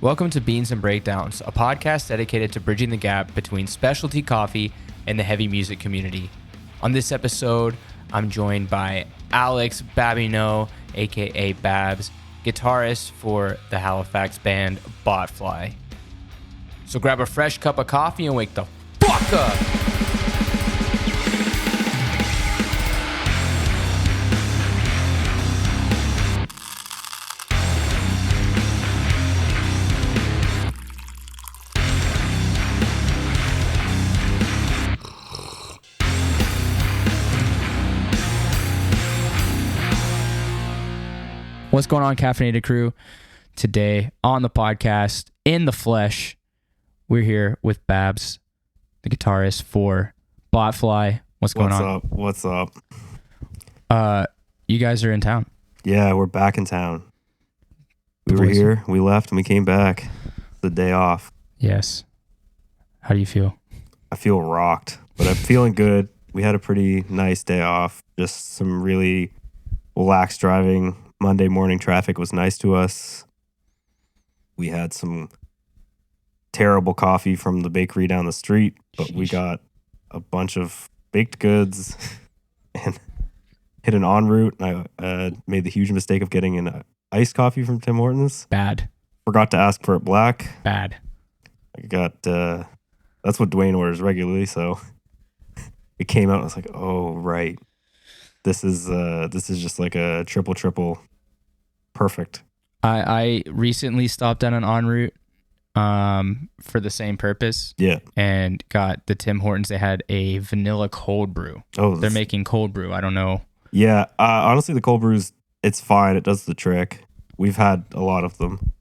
Welcome to Beans and Breakdowns, a podcast dedicated to bridging the gap between specialty coffee and the heavy music community. On this episode, I'm joined by Alex Babineau, aka Babs, guitarist for the Halifax band Botfly. So grab a fresh cup of coffee and wake the fuck up! What's going on, Caffeinated crew? Today on the podcast, in the flesh, we're here with Babs, the guitarist for Botfly. What's going on? What's up? You guys are in town. Yeah, we're back in town. We were here, we left, and we came back. The day off. Yes. How do you feel? I feel rocked, but I'm feeling good. We had a pretty nice day off. Just some really relaxed driving. Monday morning traffic was nice to us. We had some terrible coffee from the bakery down the street, but we got a bunch of baked goods and hit an en route. And I made the huge mistake of getting an iced coffee from Tim Hortons. Bad. Forgot to ask for it black. Bad. I got, that's what Dwayne orders regularly, so it came out and I was like, oh, right. This is just like a triple. Perfect. I recently stopped on an en route for the same purpose. Yeah. And got the Tim Hortons. They had a vanilla cold brew. Oh, they're making cold brew. I don't know. Yeah. Honestly, the cold brews, it's fine. It does the trick. We've had a lot of them.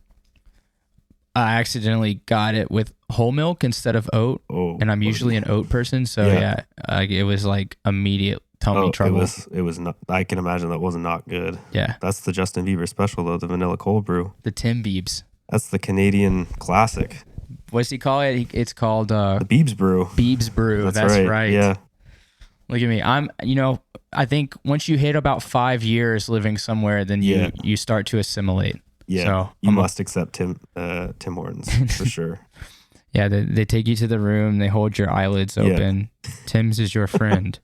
I accidentally got it with whole milk instead of oat. Oh, and I'm usually an oat person. So yeah, it was like immediate tummy trouble. It was not, I can imagine that was not good. Yeah. That's the Justin Bieber special though, the vanilla cold brew. The Tim Biebs. That's the Canadian classic. What's he call it? It's called the Biebs brew. Biebs brew. That's right. Yeah. Look at me. I think once you hit about 5 years living somewhere, then you start to assimilate. Yeah. So you must accept Tim Hortons for sure. Yeah. They take you to the room. They hold your eyelids open. Yeah. Tim's is your friend.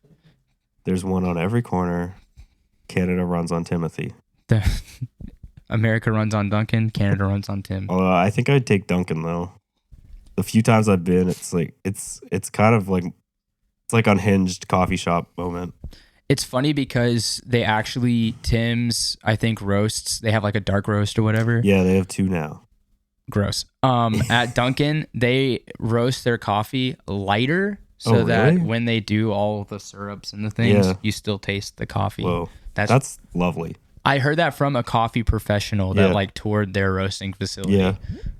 There's one on every corner. Canada runs on Timothy. America runs on Duncan. Canada runs on Tim. I think I'd take Duncan though. The few times I've been, it's like it's kind of like it's like unhinged coffee shop moment. It's funny because they actually Tim's, I think, roasts. They have like a dark roast or whatever. Yeah, they have two now. Gross. At Duncan, they roast their coffee lighter. So that when they do all the syrups and the things, you still taste the coffee. Whoa, that's lovely. I heard that from a coffee professional that like toured their roasting facility. Yeah,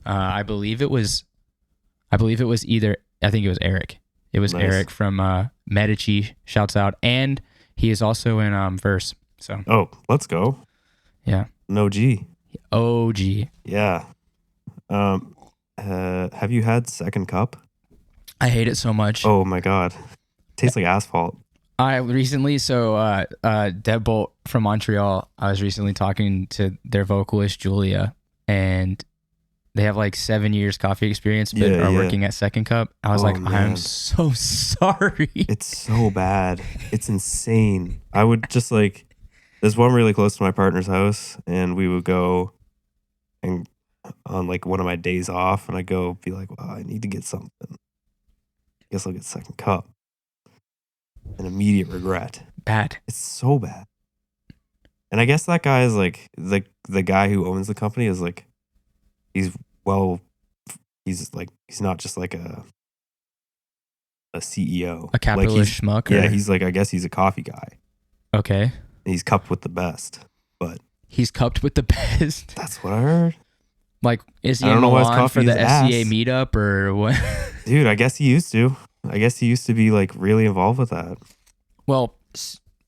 I think it was Eric. It was nice. Eric from Medici. Shouts out, and he is also in Verse. So let's go. Yeah, an OG. Yeah. Have you had Second Cup? I hate it so much. Oh my God. Tastes like asphalt. I recently, Deadbolt from Montreal, I was recently talking to their vocalist, Julia, and they have like 7 years coffee experience, but are working at Second Cup. I was man. I'm so sorry. It's so bad. It's insane. I would just there's one really close to my partner's house, and we would go and on like one of my days off, and I'd go be like, well, I need to get something. Guess I'll get Second Cup. An immediate regret. Bad. It's so bad. And I guess that guy is like the guy who owns the company is like he's not just like a CEO. A capitalist schmuck. Yeah, he's like, I guess he's a coffee guy. Okay. And he's cupped with the best. But he's cupped with the best. That's what I heard. Like, is he in Milan for the SCA meetup or what? Dude, I guess he used to. I guess he used to be like really involved with that. Well,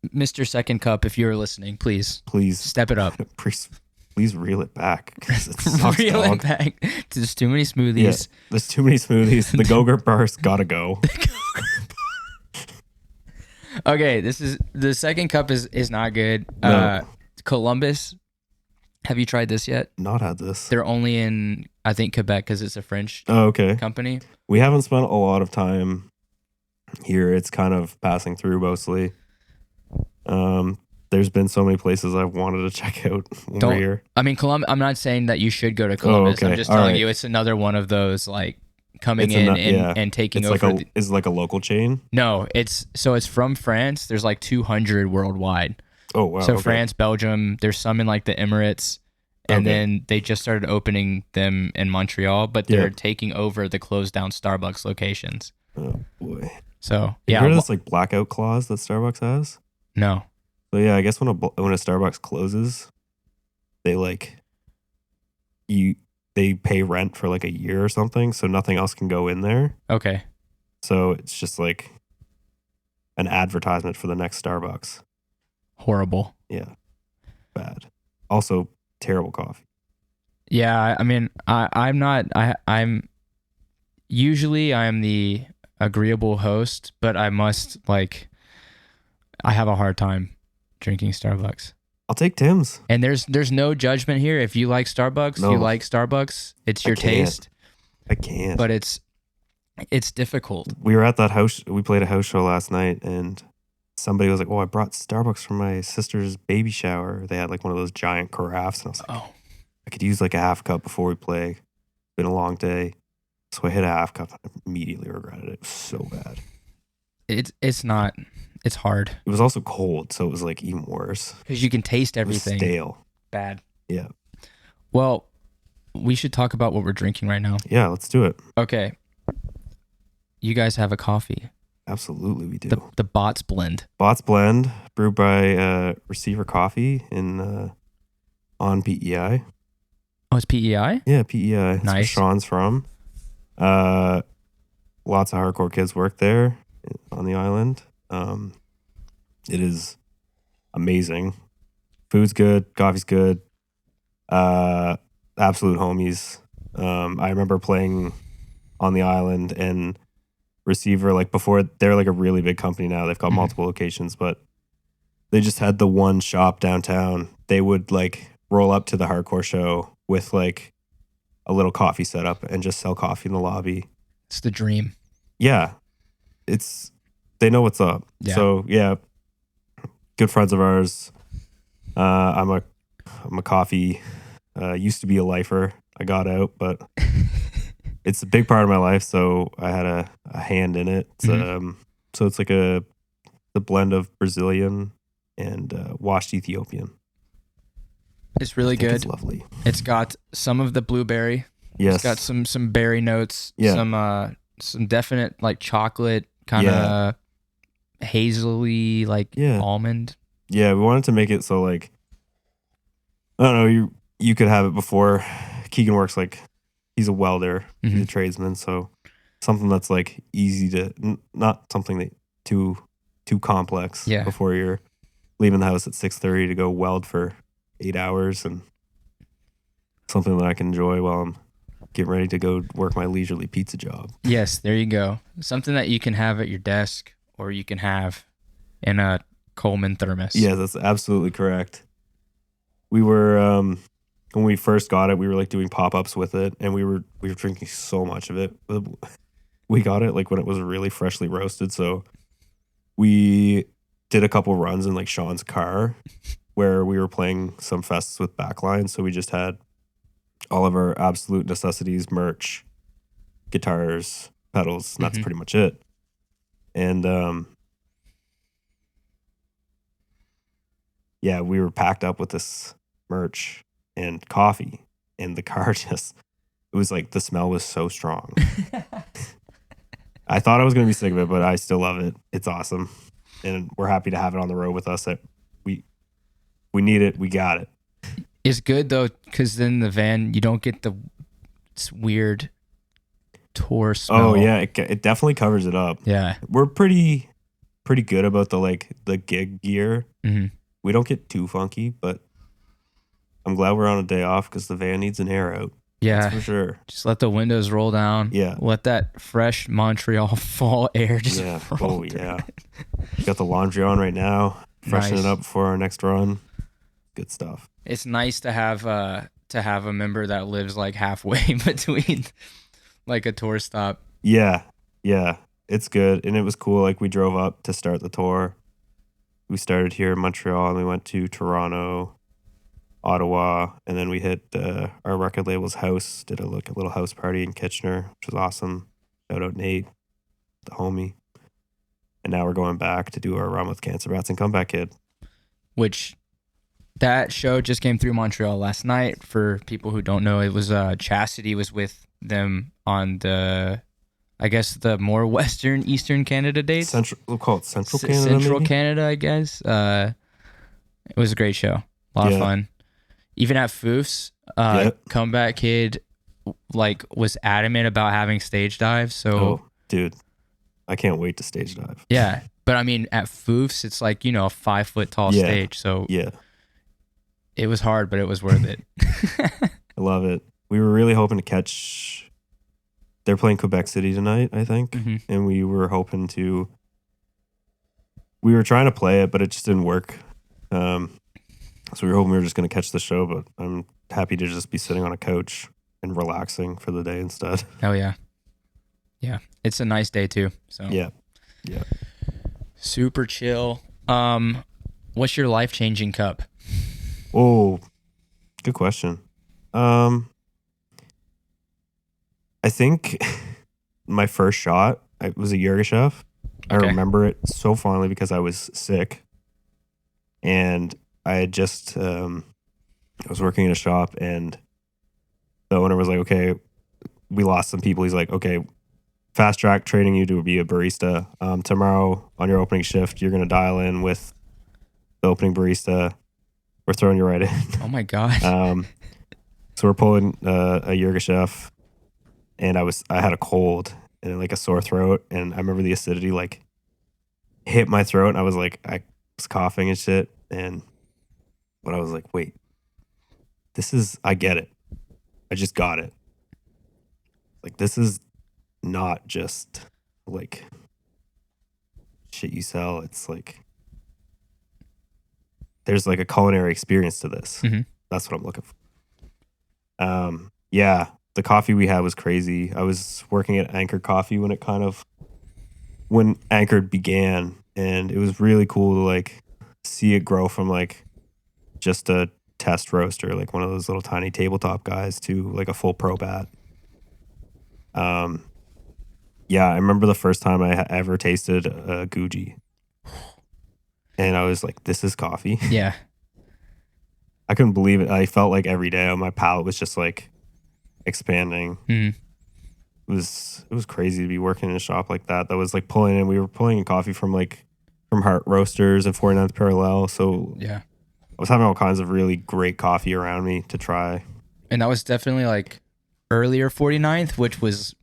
Mr. Second Cup, if you're listening, please step it up. Please reel it back. It sucks, reel it back. There's too many smoothies. Yeah, there's too many smoothies. The Go-Gurt bars gotta go. Okay, the Second Cup is not good. No. Columbus Have you tried this yet? Not had this. They're only in, I think, Quebec because it's a French Oh, okay. company. We haven't spent a lot of time here. It's kind of passing through mostly. There's been so many places I've wanted to check out when we're here. I mean, I'm not saying that you should go to Columbus. okay. I'm just All telling right. you it's another one of those like coming It's in yeah. and taking It's over. is it like a local chain? No, it's from France. There's like 200 worldwide. Oh, wow. So okay. France, Belgium, there's some in like the Emirates, and then they just started opening them in Montreal, but they're taking over the closed down Starbucks locations. Oh, boy. So, You heard of this like blackout clause that Starbucks has? No. So yeah, I guess when a Starbucks closes, they they pay rent for like a year or something, so nothing else can go in there. Okay. So it's just like an advertisement for the next Starbucks. Horrible. Yeah. Bad. Also terrible coffee. Yeah, I mean, I'm usually I'm the agreeable host, but I have a hard time drinking Starbucks. I'll take Tim's. And there's no judgment here. If you like Starbucks, you like Starbucks. It's your taste. I can't. But it's difficult. We were at that house. We played a house show last night, and somebody was like, "Oh, I brought Starbucks for my sister's baby shower." They had like one of those giant carafes, and I was like, "Oh, I could use like a half cup before we play. It's been a long day." So I hit a half cup. I immediately regretted it. It was so bad. It's not. It's hard. It was also cold, so it was like even worse. Because you can taste everything. It was stale. Bad. Yeah. Well, we should talk about what we're drinking right now. Yeah, let's do it. Okay. You guys have a coffee. Absolutely, we do. The Bots Blend. Bots Blend, brewed by Receiver Coffee on PEI. Oh, it's PEI? Yeah, PEI. That's nice. where Sean's from. Lots of hardcore kids work there on the island. It is amazing. Food's good. Coffee's good. Absolute homies. I remember playing on the island, and Receiver, like before, they're like a really big company now. They've got multiple locations, but they just had the one shop downtown. They would like roll up to the hardcore show with like a little coffee setup and just sell coffee in the lobby. It's the dream. Yeah. They know what's up. Yeah. So yeah, good friends of ours. I'm a coffee, used to be a lifer. I got out, but it's a big part of my life. So I had a hand in it. So it's like the blend of Brazilian and washed Ethiopian. It's really good. It's lovely. It's got some of the blueberry. Yes. It's got some berry notes. Yeah. Some definite like chocolate kind of hazily like almond. Yeah, we wanted to make it so like I don't know, you could have it before. Keegan works like he's a welder, he's a tradesman, so something that's like easy to not something that too complex before you're leaving the house at 6:30 to go weld for 8 hours, and something that I can enjoy while I'm getting ready to go work my leisurely pizza job. Yes, there you go. Something that you can have at your desk or you can have in a Coleman thermos. Yeah, that's absolutely correct. We were when we first got it, we were like doing pop-ups with it, and we were drinking so much of it. We got it like when it was really freshly roasted, so we did a couple runs in like Sean's car where we were playing some fests with backline, so we just had all of our absolute necessities, merch, guitars, pedals, and that's pretty much it. And yeah, we were packed up with this merch and coffee, and the car it was like the smell was so strong. I thought I was going to be sick of it, but I still love it. It's awesome. And we're happy to have it on the road with us. We need it. We got it. It's good though, because then the van, you don't get the weird tour smell. Oh yeah, it definitely covers it up. Yeah, we're pretty good about the gig gear. We don't get too funky, but I'm glad we're on a day off because the van needs an air out. Yeah, that's for sure. Just let the windows roll down. Yeah, let that fresh Montreal fall air just roll through. Got the laundry on right now. Freshen it up before our next run. good stuff. It's nice to have a member that lives like halfway between like a tour stop. Yeah, yeah, it's good, and it was cool. Like we drove up to start the tour. We started here in Montreal, and we went to Toronto, Ottawa, and then we hit our record label's house. Did a little house party in Kitchener, which was awesome. Shout out Nate, the homie. And now we're going back to do our run with Cancer Bats and Comeback Kid. Which that show just came through Montreal last night. For people who don't know, it was Chastity was with them on the, I guess, the more Eastern Canada dates. We'll call it Central Canada. Central maybe? Canada, I guess. It was a great show. A lot of fun. Even at Foof's, Comeback Kid like was adamant about having stage dives. So, dude, I can't wait to stage dive. Yeah, but I mean, at Foof's, it's like, you know, a 5 foot tall stage. So it was hard, but it was worth it. I love it. We were really hoping to catch. They're playing Quebec City tonight, I think, and we were hoping to. We were trying to play it, but it just didn't work. So we were hoping we were just going to catch the show, but I'm happy to just be sitting on a couch and relaxing for the day instead. Hell yeah. Yeah. It's a nice day too. So yeah. Super chill. What's your life-changing cup? Oh, good question. I think my first shot, it was a Yurgashev. I remember it so fondly because I was sick. And I had just, I was working in a shop, and the owner was like, okay, we lost some people. He's like, okay, fast track training you to be a barista. Tomorrow on your opening shift, you're going to dial in with the opening barista. We're throwing you right in. Oh my God. So we're pulling a Yurgashev, and I had a cold and like a sore throat. And I remember the acidity like hit my throat, and I was coughing and shit. But I was like, wait, I get it. I just got it. Like, this is not just like shit you sell. It's like, there's like a culinary experience to this. Mm-hmm. That's what I'm looking for. Yeah, the coffee we had was crazy. I was working at Anchor Coffee when Anchored began, and it was really cool to like see it grow from like just a test roaster, like one of those little tiny tabletop guys, to like a full pro bat. Yeah, I remember the first time I ever tasted a Guji, and I was like, this is coffee. Yeah. I couldn't believe it. I felt like every day my palate was just like expanding. Mm. It was crazy to be working in a shop like that. That was like we were pulling in coffee from Heart Roasters and 49th Parallel. So yeah, I was having all kinds of really great coffee around me to try. And that was definitely like earlier 49th, which was...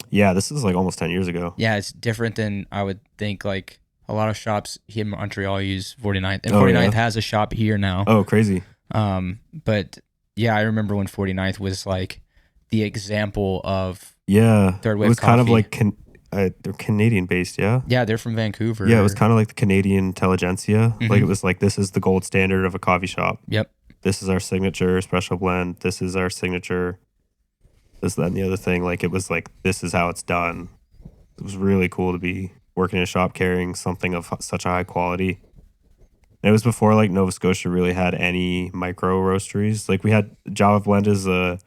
Yeah, this is like almost 10 years ago. Yeah, it's different than I would think. Like a lot of shops here in Montreal use 49th. And 49th has a shop here now. Oh, crazy. But yeah, I remember when 49th was like the example of third wave it was coffee. Kind of like they're Canadian based, yeah? Yeah, they're from Vancouver. Yeah, it was kind of like the Canadian intelligentsia. Mm-hmm. Like it was like, this is the gold standard of a coffee shop. Yep. This is our signature special blend. This is our signature this, that, and the other thing. Like it was like, this is how it's done. It was really cool to be working in a shop carrying something of such a high quality. And it was before like Nova Scotia really had any micro roasteries. Like we had Java Blend is a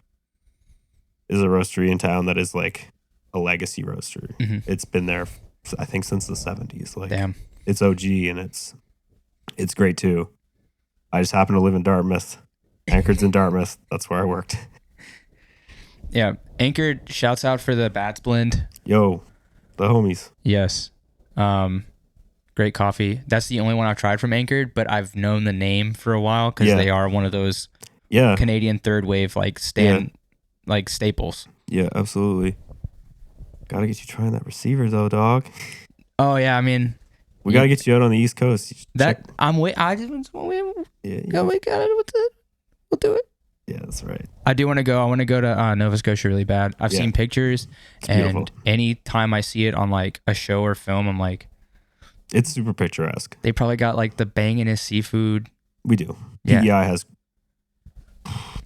roastery in town that is like a legacy roaster. Mm-hmm. It's been there, I think, since the 70s. Like, damn, it's OG and it's great too. I just happen to live in Dartmouth. Anchored's in Dartmouth. That's where I worked. Yeah, Anchored, shouts out for the Bats blend. Yo, the homies. Yes. Great coffee. That's the only one I've tried from Anchored, but I've known the name for a while because they are one of those Canadian third wave like like staples. Yeah, absolutely. Gotta get you trying that receiver though, dog. Oh yeah, I mean, we gotta get you out on the East Coast. I'm wait. I just we'll do it. Yeah, that's right. I do want to go. I want to go to Nova Scotia really bad. I've seen pictures, and anytime I see it on like a show or film, I'm like, it's super picturesque. They probably got like the bangingest seafood We do. Yeah.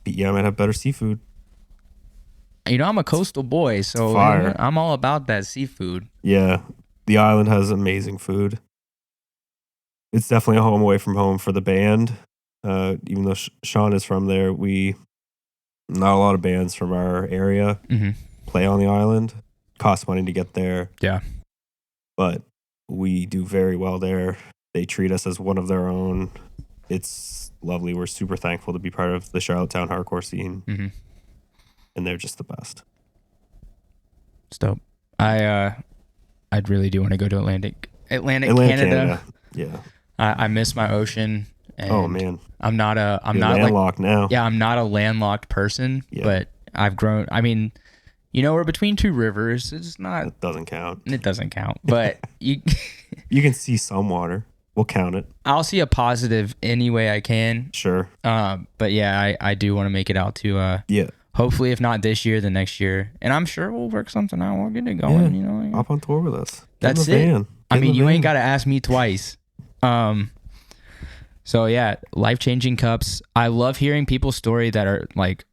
PEI might have better seafood. I'm a coastal boy, so fire. I'm all about that seafood. Yeah. The island has amazing food. It's definitely a home away from home for the band. Even though Sean is from there, not a lot of bands from our area play on the island. Costs money to get there. Yeah. But we do very well there. They treat us as one of their own. It's lovely. We're super thankful to be part of the Charlottetown hardcore scene. And they're just the best. It's dope. I really do want to go to Atlantic Canada. Yeah. I miss my ocean. And oh man. I'm not landlocked now. Yeah, I'm not a landlocked person, but I've grown. I mean, we're between two rivers. It's not. It doesn't count. It doesn't count. But you can see some water. We'll count it. I'll see a positive any way I can. Sure. But yeah, I do want to make it out to hopefully if not this year, the next year. And I'm sure we'll work something out. We'll get it going, Hop on tour with us. That's it. I mean, you ain't got to ask me twice. So yeah, life-changing cups. I love hearing people's story that are like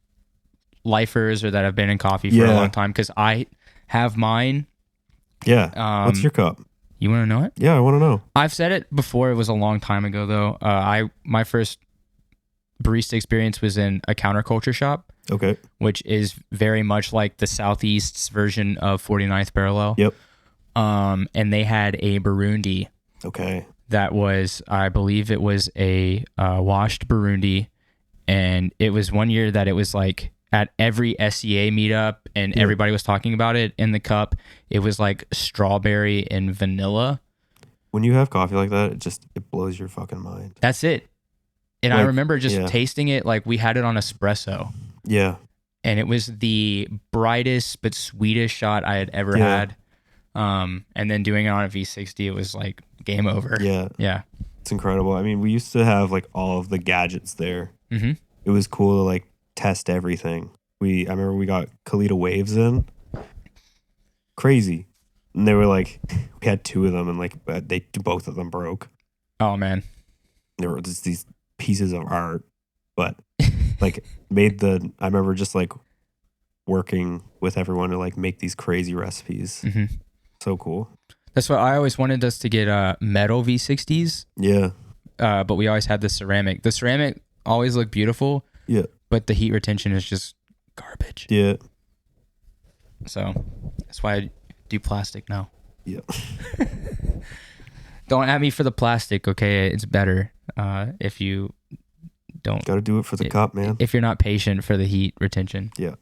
lifers or that have been in coffee for a long time, because I have mine. Yeah. What's your cup? You want to know it? Yeah, I want to know. I've said it before. It was a long time ago though. My first barista experience was in a counterculture shop. Okay. Which is very much like the Southeast's version of 49th Parallel. Yep. And they had a Burundi. Okay. That was, I believe it was a washed Burundi. And it was one year that it was like at every SEA meetup and everybody was talking about it in the cup. It was like strawberry and vanilla. When you have coffee like that, it blows your fucking mind. That's it. And I remember just tasting it like we had it on espresso. Yeah. And it was the brightest but sweetest shot I had ever had. And then doing it on a V60, it was like game over. Yeah. Yeah. It's incredible. I mean, we used to have like all of the gadgets there. Mm-hmm. It was cool to like test everything. I remember we got Kalita Waves in. Crazy. And they were like, we had two of them and like both of them broke. Oh man. There were just these pieces of art, but like I remember just like working with everyone to like make these crazy recipes. Mm-hmm. So cool. That's why I always wanted us to get metal V60s. Yeah. But we always had the ceramic. The ceramic always looked beautiful. Yeah. But the heat retention is just garbage. Yeah. So that's why I do plastic now. Yeah. Don't at me for the plastic, okay? It's better if you don't. Got to do it for the cup, man. If you're not patient for the heat retention. Yeah.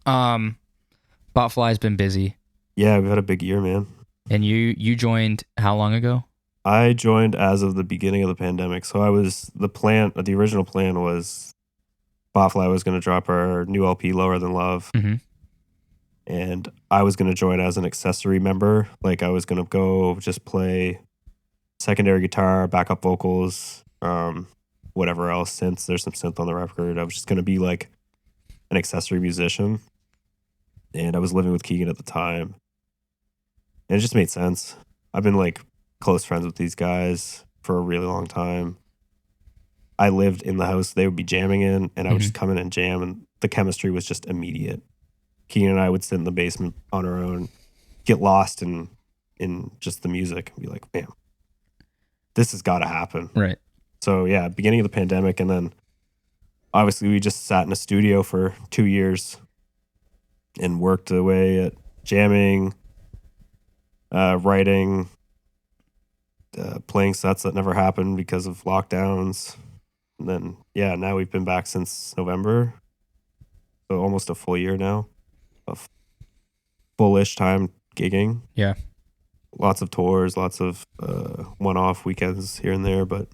Botfly's been busy. Yeah, we've had a big year, man. And you joined how long ago? I joined as of the beginning of the pandemic. So the original plan was Botfly was going to drop our new LP, Lower Than Love. Mm-hmm. And I was going to join as an accessory member. Like I was going to go just play secondary guitar, backup vocals, whatever else, synths. There's some synth on the record. I was just going to be like an accessory musician. And I was living with Keegan at the time. And it just made sense. I've been like close friends with these guys for a really long time. I lived in the house they would be jamming in, and I would just come in and jam, and the chemistry was just immediate. Keegan and I would sit in the basement on our own, get lost in just the music, and be like, man, this has got to happen. Right. So yeah, beginning of the pandemic, and then obviously we just sat in a studio for 2 years and worked away at jamming, writing, playing sets that never happened because of lockdowns. And then, yeah, now we've been back since November. So almost a full year now of full-ish time gigging. Yeah. Lots of tours, lots of one-off weekends here and there, but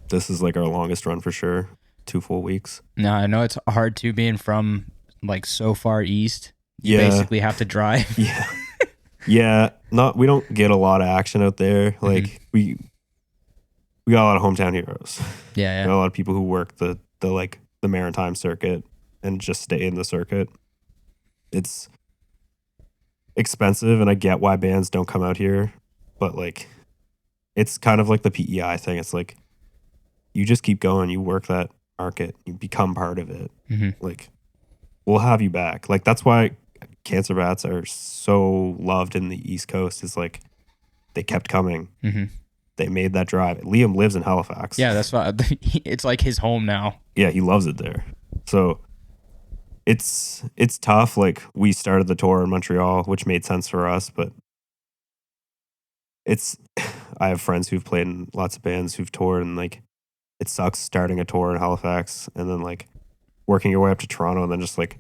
this is like our longest run for sure. 2 full weeks. No, I know it's hard too being from like so far east. You basically have to drive. Yeah. Yeah. We don't get a lot of action out there. Like we got a lot of hometown heroes. Yeah. We got a lot of people who work the maritime circuit and just stay in the circuit. It's expensive and I get why bands don't come out here, but like it's kind of like the PEI thing. It's like you just keep going. You work that market. You become part of it. Mm-hmm. Like, we'll have you back. Like, that's why cancer bats are so loved in the East Coast. Is like they kept coming. Mm-hmm. They made that drive. Liam lives in Halifax. Yeah, that's why it's like his home now. Yeah, he loves it there. So it's tough. Like, we started the tour in Montreal, which made sense for us, but I have friends who've played in lots of bands who've toured, and like it sucks starting a tour in Halifax and then like working your way up to Toronto and then just like,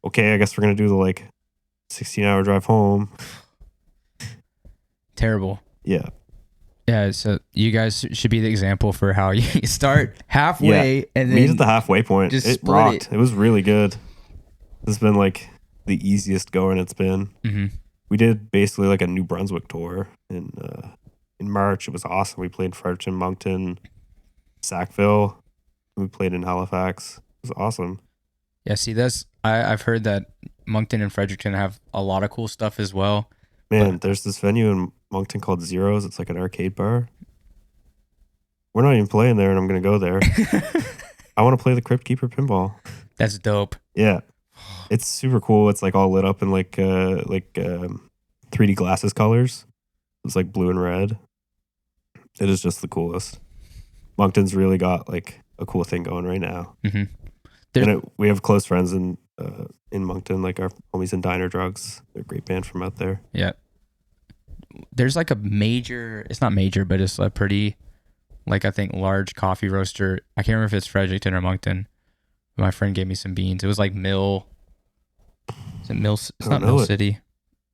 okay, I guess we're gonna do the like 16-hour drive home. Terrible. Yeah. Yeah, so you guys should be the example for how you start halfway and then meet at the halfway point. just It split rocked. It was really good. This has been like the easiest going it's been. Mm-hmm. We did basically like a New Brunswick tour in March. It was awesome. We played Fredericton, Moncton, Sackville. We played in Halifax. It was awesome. Yeah, see, I've heard that Moncton and Fredericton have a lot of cool stuff as well. Man, there's this venue in Moncton called Zeros. It's like an arcade bar. We're not even playing there, and I'm going to go there. I want to play the Crypt Keeper pinball. That's dope. Yeah. It's super cool. It's like all lit up in like 3D glasses colors. It's like blue and red. It is just the coolest. Moncton's really got like a cool thing going right now. Mm-hmm. We have close friends in Moncton, like our homies in Diner Drugs. They're a great band from out there. Yeah. There's like a major, it's not major, but it's a pretty, like I think large coffee roaster. I can't remember if it's Fredericton or Moncton. My friend gave me some beans. It was like Mill. Is it Mill? It's not Mill City.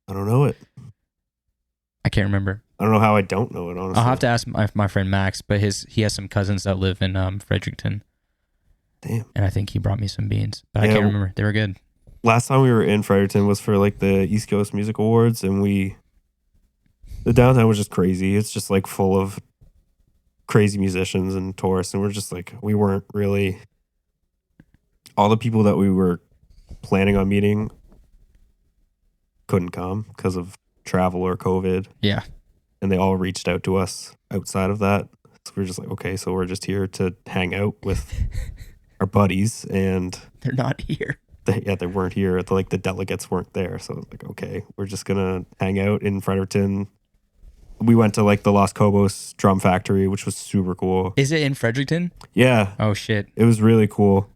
I don't know it. I can't remember. I don't know how I don't know it, honestly. I'll have to ask my friend Max, but he has some cousins that live in Fredericton. Damn. And I think he brought me some beans, but I can't remember. They were good. Last time we were in Fredericton was for like the East Coast Music Awards, and the downtown was just crazy. It's just like full of crazy musicians and tourists, and we're just like, we weren't really, all the people that we were planning on meeting couldn't come because of travel or COVID. Yeah. And they all reached out to us outside of that. So we're just like, okay, so we're just here to hang out with our buddies, and they're not here. They weren't here. The delegates weren't there. So it's like, okay, we're just gonna hang out in Fredericton. We went to like the Los Cobos Drum Factory, which was super cool. Is it in Fredericton? Yeah. Oh shit. It was really cool.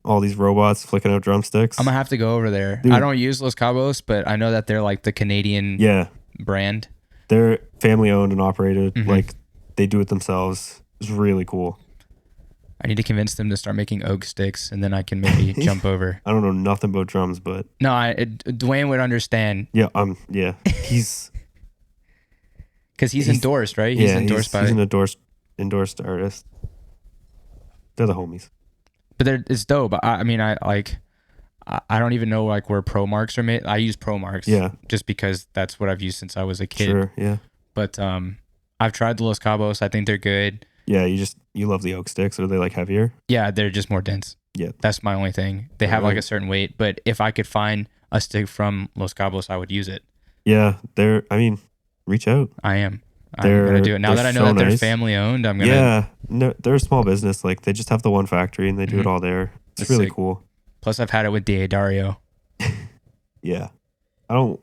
All these robots flicking out drumsticks. I'm gonna have to go over there. Dude. I don't use Los Cabos, but I know that they're like the Canadian brand. They're family owned and operated. Mm-hmm. Like they do it themselves. It's really cool. I need to convince them to start making oak sticks, and then I can maybe jump over. I don't know nothing about drums, but no, Dwayne would understand. Yeah, he's because he's endorsed, right? He's endorsed by. He's an endorsed artist. They're the homies. But it's dope. I mean, I don't even know like where Pro Marks are made. I use Pro Marks, just because that's what I've used since I was a kid. Sure, yeah. But I've tried the Los Cabos. I think they're good. Yeah, you love the oak sticks. Are they like heavier? Yeah, they're just more dense. Yeah, that's my only thing. They have like a certain weight, but if I could find a stick from Los Cabos, I would use it. Yeah, reach out. I'm gonna do it now that I know that they're family owned. I'm gonna. Yeah, no, they're a small business. Like they just have the one factory and they do it all there. It's really cool. Plus, I've had it with Dario. Yeah, I don't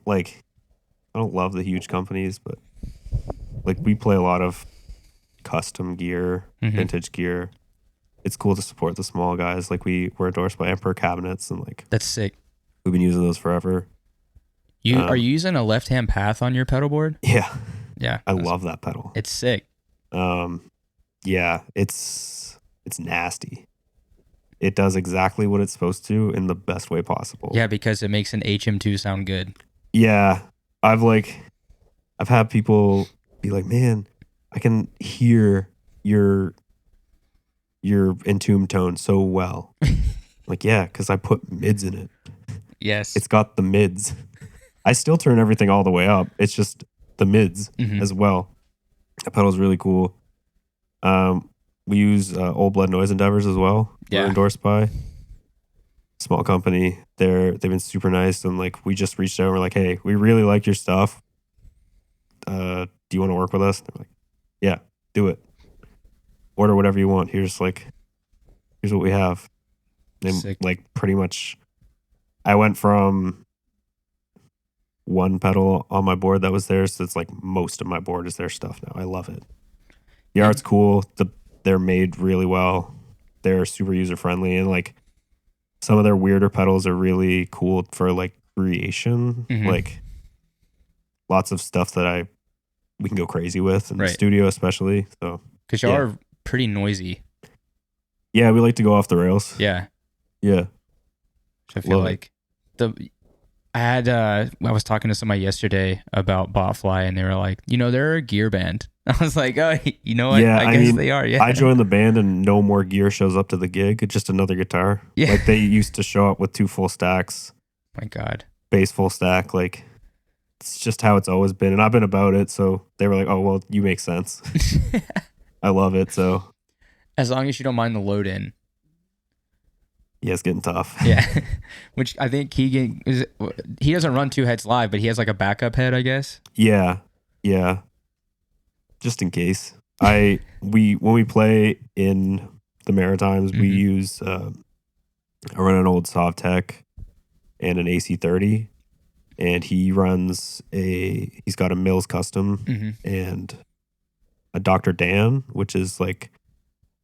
love the huge companies, but like we play a lot of custom gear, vintage gear. It's cool to support the small guys. Like we're endorsed by Emperor Cabinets, and like that's sick. We've been using those forever. Are you using a left-hand path on your pedal board? Yeah. Yeah. I love that pedal. It's sick. Yeah, it's nasty. It does exactly what it's supposed to in the best way possible. Yeah, because it makes an HM2 sound good. Yeah. I've had people be like, "Man, I can hear your Entomb tone so well." Like, yeah, because I put mids in it. Yes. It's got the mids. I still turn everything all the way up. It's just the mids as well. That pedal's really cool. We use Old Blood Noise Endeavors as well. Yeah. We're endorsed by. Small company. They've been super nice, and like we just reached out and we're like, "Hey, we really like your stuff. Do you want to work with us?" They're like, "Yeah, do it." order whatever you want. Here's what we have. And Sick. like pretty much, I went from one pedal on my board that was theirs. So it's like most of my board is their stuff now. I love it. The art's cool. They're made really well. They're super user friendly, and like some of their weirder pedals are really cool for like creation. Mhm. Like lots of stuff that we can go crazy with in the Right. studio, especially. So Because y'all Yeah. are pretty noisy. yeah, we like to go off the rails. Yeah. Yeah. I feel Love it. like I was talking to somebody yesterday about Botfly, and they were like, they're a gear band. I was like, oh, you know what? Yeah, I I guess mean, they are. Yeah. I joined the band and no more gear shows up to the gig. It's just another guitar. Yeah. Like they used to show up with 2 full stacks, My God. bass full stack. Like it's just how it's always been. And I've been about it. So they were like, oh, well, you make sense. I love it. So As long as you don't mind the load in. yeah, it's getting tough. Yeah. Which I think he doesn't run 2 heads live, but he has like a backup head, I guess. Yeah. Yeah. Just in case. When we play in the Maritimes, we Mhm. use I run an old Sovtech and an AC30, and he's got a Mills Custom Mm-hmm. and a Dr. Dan, which is like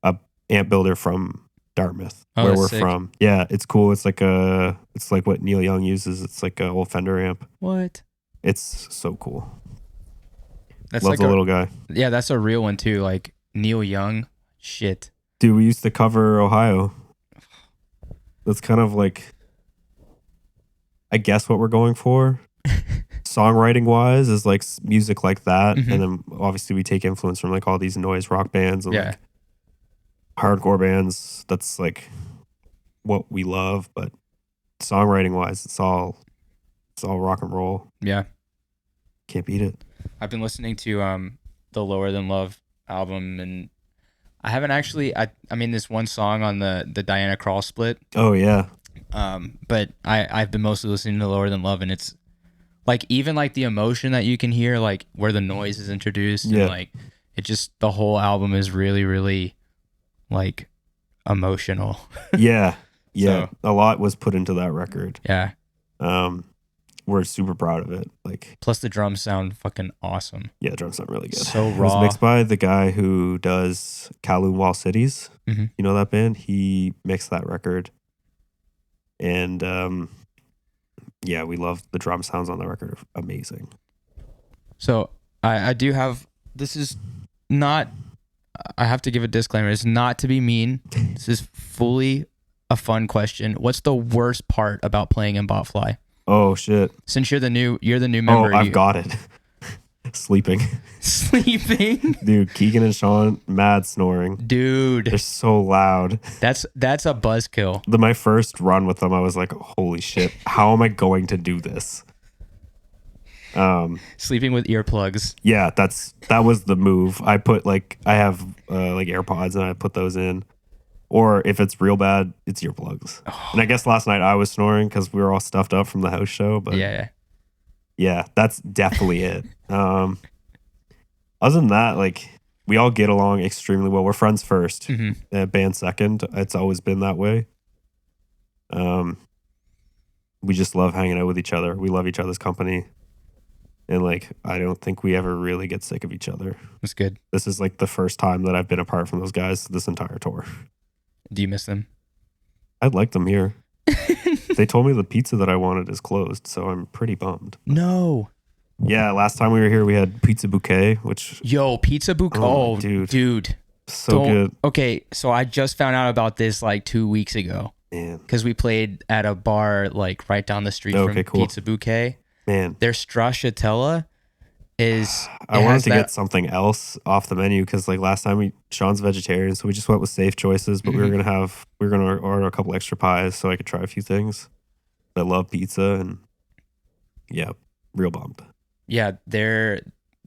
a amp builder from Dartmouth, Oh, where that's we're sick. from. Yeah, it's cool. It's like what Neil Young uses. It's like a old Fender amp. What? It's so cool. That's Love like the little guy. yeah, that's a real one too. Like Neil Young. Shit. Dude, we used to cover Ohio. That's kind of like, I guess, what we're going for. Songwriting wise is like music like that. Mhm. And then obviously we take influence from like all these noise rock bands and Yeah. like hardcore bands. That's like what we love. But songwriting wise, it's all rock and roll. Yeah. Can't beat it. I've been listening to the Lower Than Love album, and I haven't actually I mean this one song on the Diana Krall split. Oh yeah. But I've been mostly listening to Lower Than Love, and it's like even like the emotion that you can hear, like where the noise is introduced, Yeah. and like it just the whole album is really, really like emotional. Yeah. Yeah. So- A lot was put into that record. Yeah. We're super proud of it. Like, Plus the drums sound fucking awesome. yeah, drums sound really good. So It was raw. mixed by the guy who does Kowloon Wall Cities. Mhm. You know that band? He mixed that record. And yeah, we love the drum sounds on the record. Are amazing. So I do have, this is not, I have to give a disclaimer. It's not to be mean. This is fully a fun question. What's the worst part about playing in Botfly? Oh shit. Since you're the new Oh, member. I've got it. Sleeping. Sleeping. Dude, Keegan and Sean, mad snoring. They're Dude, so loud. that's a buzzkill. My first run with them, I was like, holy shit, how am I going to do this? Sleeping with earplugs. Yeah, that was the move. I have like AirPods and I put those in. Or if it's real bad, it's earplugs. And I guess last night I was snoring because we were all stuffed up from the house show. But yeah, that's definitely it. Other than that, like we all get along extremely well. We're friends first, band second. It's always been that way. We just love hanging out with each other. We love each other's company. And like, I don't think we ever really get sick of each other. That's good. This is like the first time that I've been apart from those guys this entire tour. Do you miss them? I'd like them here. They told me the pizza that I wanted is closed, so I'm pretty bummed. No. Yeah, last time we were here, we had Pizza Bouquet, which Yo, Pizza Bouquet. Oh, Oh, dude. dude. so good. Okay, so I just found out about this like 2 weeks ago Man, because we played at a bar like right down the street Okay, from cool. Pizza Bouquet. man. Their stracciatella is. I it wanted has to that- get something else off the menu because like last time Sean's vegetarian, so we just went with safe choices, but we were gonna order a couple extra pies so I could try a few things. I love pizza and yeah, real bummed. Yeah, they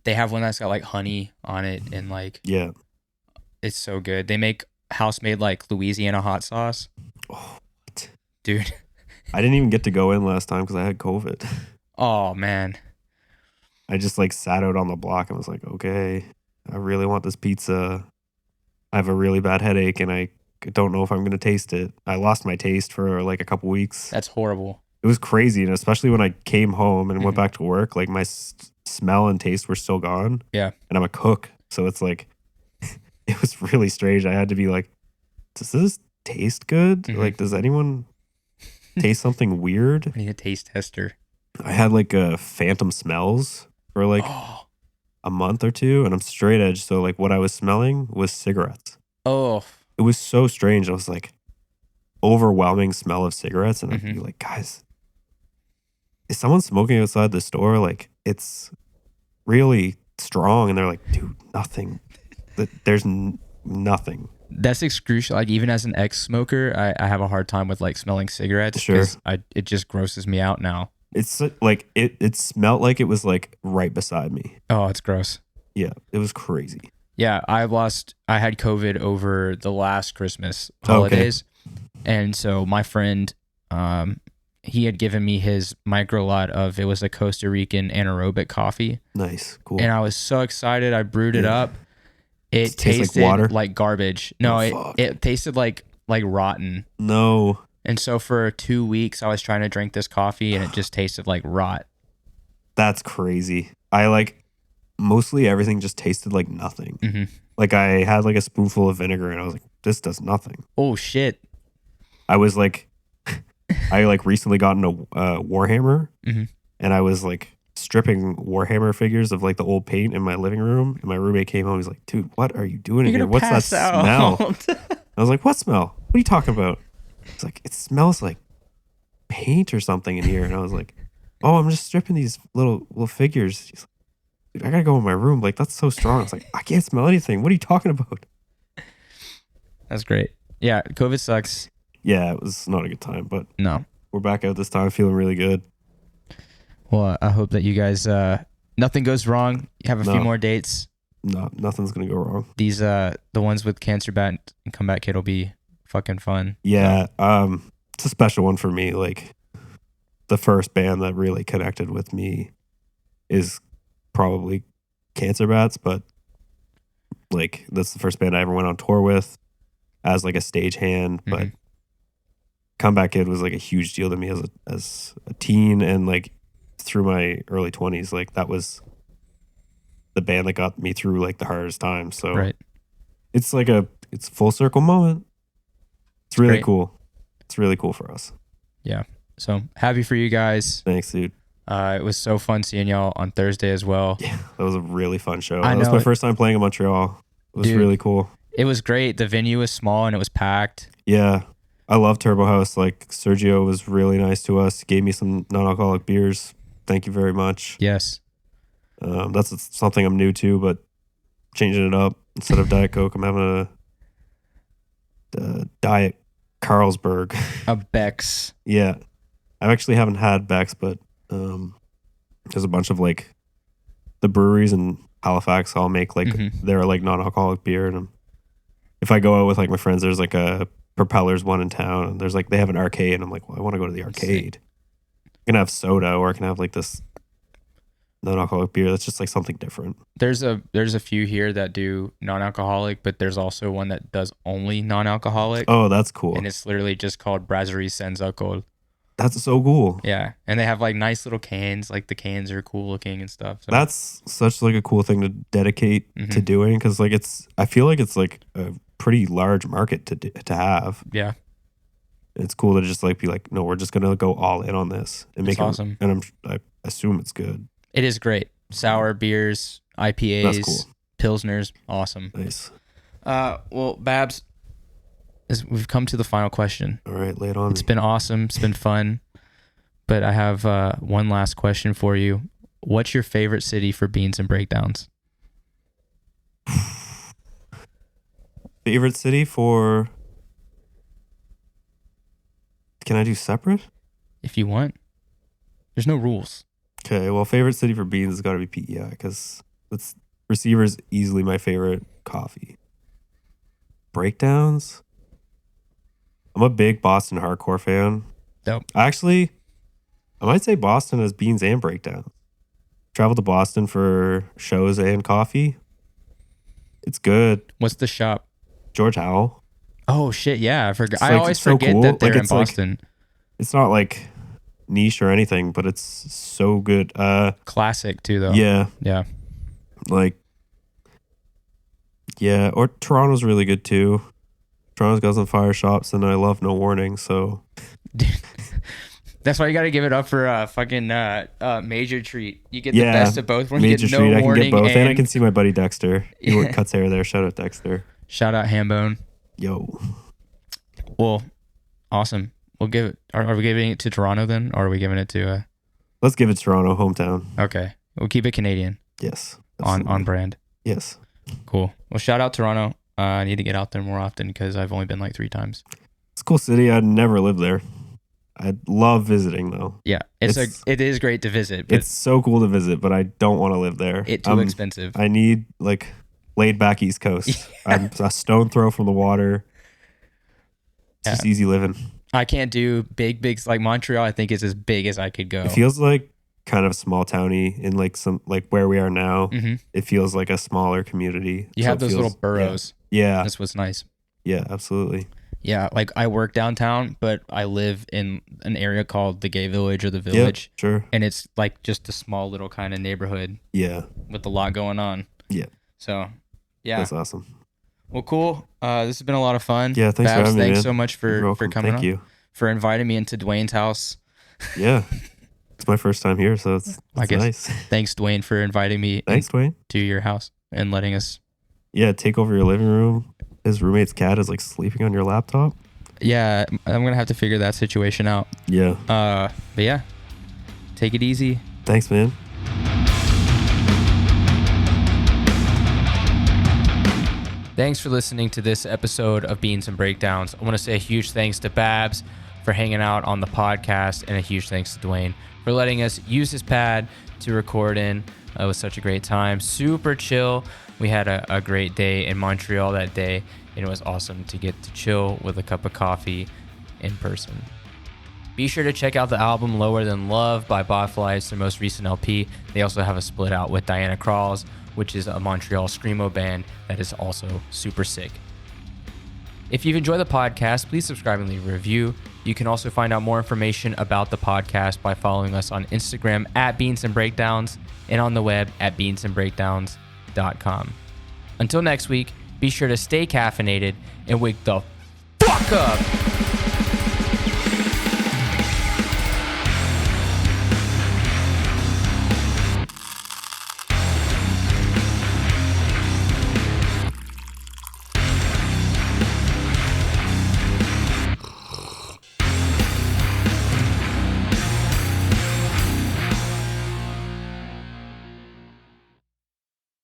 have one that's got like honey on it and like Yeah. it's so good. They make house made like Louisiana hot sauce. Oh, what? Dude. I didn't even get to go in last time because I had COVID. Oh man. I just like sat out on the block and was like, okay, I really want this pizza. I have a really bad headache and I don't know if I'm going to taste it. I lost my taste for like a couple weeks. That's horrible. It was crazy. And especially when I came home and went Mhm. back to work, like my smell and taste were still gone. Yeah. And I'm a cook. So it's like, it was really strange. I had to be like, does this taste good? Mhm. Like, does anyone taste something weird? I need a taste tester. I had like a phantom smells for like a month or two, and I'm straight edge. So like what I was smelling was cigarettes. Oh. It was so strange. I was like, overwhelming smell of cigarettes. And I'd be Mhm. like, guys, is someone smoking outside the store? Like, it's really strong. And they're like, dude, nothing. There's nothing. That's excruciating. Like, even as an ex-smoker, I have a hard time with like smelling cigarettes. Sure. 'Cause it just grosses me out now. It's like, it smelled like it was like right beside me. Oh, it's gross. Yeah, it was crazy. Yeah, I had COVID over the last Christmas holidays. And so my friend, he had given me his micro lot of, it was a Costa Rican anaerobic coffee. Nice, cool. And I was so excited. I brewed it up. It tasted like water? like garbage. No, Oh, it tasted like rotten. No. And so for 2 weeks, I was trying to drink this coffee and it just tasted like rot. That's crazy. I like, mostly everything just tasted like nothing. Mhm. Like I had like a spoonful of vinegar and I was like, this does nothing. Oh, shit. I was like, I like recently gotten a Warhammer Mhm. and I was like stripping Warhammer figures of like the old paint in my living room. And my roommate came home. He's like, dude, what are you doing in You're here? gonna What's that pass smell? out. I was like, what smell? What are you talking about? It's like, it smells like paint or something in here. And I was like, oh, I'm just stripping these little figures. He's like, dude, I gotta go in my room. Like, that's so strong. It's like, I can't smell anything. What are you talking about? That's great. Yeah, COVID sucks. Yeah, it was not a good time, but No. we're back out this time feeling really good. Well, I hope that you guys, nothing goes wrong. You have a few No. more dates. No, nothing's gonna go wrong. These, the ones with Cancer Bat and Comeback Kid will be fucking fun. Yeah, it's a special one for me. Like, the first band that really connected with me is probably Cancer Bats, but like that's the first band I ever went on tour with as like a stagehand. But Comeback Kid was like a huge deal to me as a teen and like through my early 20s. Like that was the band that got me through like the hardest times. So Right. it's like it's a full circle moment. It's really great. cool. It's really cool for us. Yeah. So happy for you guys. Thanks, dude. It was so fun seeing y'all on Thursday as well. Yeah, that was a really fun show. I That was know my it- first time playing in Montreal. It was Dude. really cool. It was great. The venue was small and it was packed. Yeah. I love Turbo House. Like Sergio was really nice to us. He gave me some non-alcoholic beers. Thank you very much. Yes. That's something I'm new to, but changing it up instead of Diet Coke, I'm having a Diet Carlsberg. A Bex. Yeah. I actually haven't had Beck's, but there's a bunch of like the breweries in Halifax all make like their like non-alcoholic beer, and if I go out with like my friends, there's like a Propellers one in town, and there's like they have an arcade, and I'm like, well, I want to go to the arcade. I can have soda, or I can have like this non-alcoholic beer that's just like something different. There's a few here that do non-alcoholic, but there's also one that does only non-alcoholic. Oh, that's cool. And it's literally just called Brasserie Sans Alcool. That's so cool. Yeah. And they have like nice little cans. Like the cans are cool looking and stuff. So. That's such like a cool thing to dedicate to doing, because like I feel like it's like a pretty large market to have. Yeah. It's cool to just like be like, no, we're just gonna go all in on this and make it awesome. And I assume it's good. It is great. Sour beers, IPAs, That's cool. Pilsners, awesome. Nice. Well, Babs, we've come to the final question. All right, lay it on. It's been awesome. It's been fun. But I have one last question for you. What's your favorite city for beans and breakdowns? Favorite city for... Can I do separate? If you want. There's no rules. Okay, well, favorite city for beans has got to be PEI, because it's Receiver's easily my favorite coffee. Breakdowns? I'm a big Boston hardcore fan. Dope. Actually, I might say Boston has beans and breakdowns. Traveled to Boston for shows and coffee. It's good. What's the shop? George Howell. Oh shit, yeah, I forgot. It's I like, always it's so forget cool. that they're Like, in it's like- Boston. It's not like niche or anything, but it's so good. Classic too, though. Yeah, Yeah. like yeah, or Toronto's really good too. Toronto's got some fire shops, and I love No Warning. So That's why you got to give it up for fucking Major Treat. You get Yeah, the best of both when you Major get Street, No I can Warning get both, and I and can see my buddy Dexter. He Yeah. cuts hair there. Shout out Dexter. shout out Hambone. Yo, Well, awesome. We'll give it. Are we giving it to Toronto then, or are we giving it to? let's give it Toronto, hometown. Okay, we'll keep it Canadian Yes, on absolutely. brand. Yes, Cool. Well, shout out Toronto. I need to get out there more often because I've only been like 3 times. it's a cool city. I'd never lived there. I love visiting though. Yeah, it is great to visit, but It's so cool to visit, but I don't want to live there. it's too expensive. I need like laid back East Coast. I'm a stone throw from the water. It's just easy living. I can't do big like Montreal. I think is as big as I could go. It feels like kind of small towny in like some like where we are now. Mhm. It feels like a smaller community. You So have it those feels- little boroughs. Yeah, That's what's nice. yeah, absolutely. Yeah, like I work downtown, but I live in an area called the Gay Village or the Yeah, Village, sure. and it's like just a small little kind of neighborhood Yeah, with a lot going on. Yeah. So, yeah. that's awesome. Well, cool. This has been a lot of fun. Yeah, thanks for Babs, having me, thanks man. so much You're for welcome. coming Thank on, you. for inviting me into Dwayne's house. Yeah, it's my first time here, so it's I guess- nice. Thanks, Dwayne, for inviting me Thanks, Dwayne. to your house and letting us. Yeah, take over your living room. His roommate's cat is like sleeping on your laptop. Yeah, I'm gonna have to figure that situation out. Yeah. But yeah, take it easy. Thanks, man. Thanks for listening to this episode of Beans and Breakdowns. I want to say a huge thanks to Babs for hanging out on the podcast, and a huge thanks to Dwayne for letting us use his pad to record in. It was such a great time. Super chill. We had a great day in Montreal that day, and it was awesome to get to chill with a cup of coffee in person. Be sure to check out the album Lower Than Love by Botfly. It's their most recent LP. They also have a split out with Diana Kralls, which is a Montreal screamo band that is also super sick. If you've enjoyed the podcast, please subscribe and leave a review. You can also find out more information about the podcast by following us on Instagram at Beans and Breakdowns and on the web at beansandbreakdowns.com. Until next week, be sure to stay caffeinated and wake the fuck up.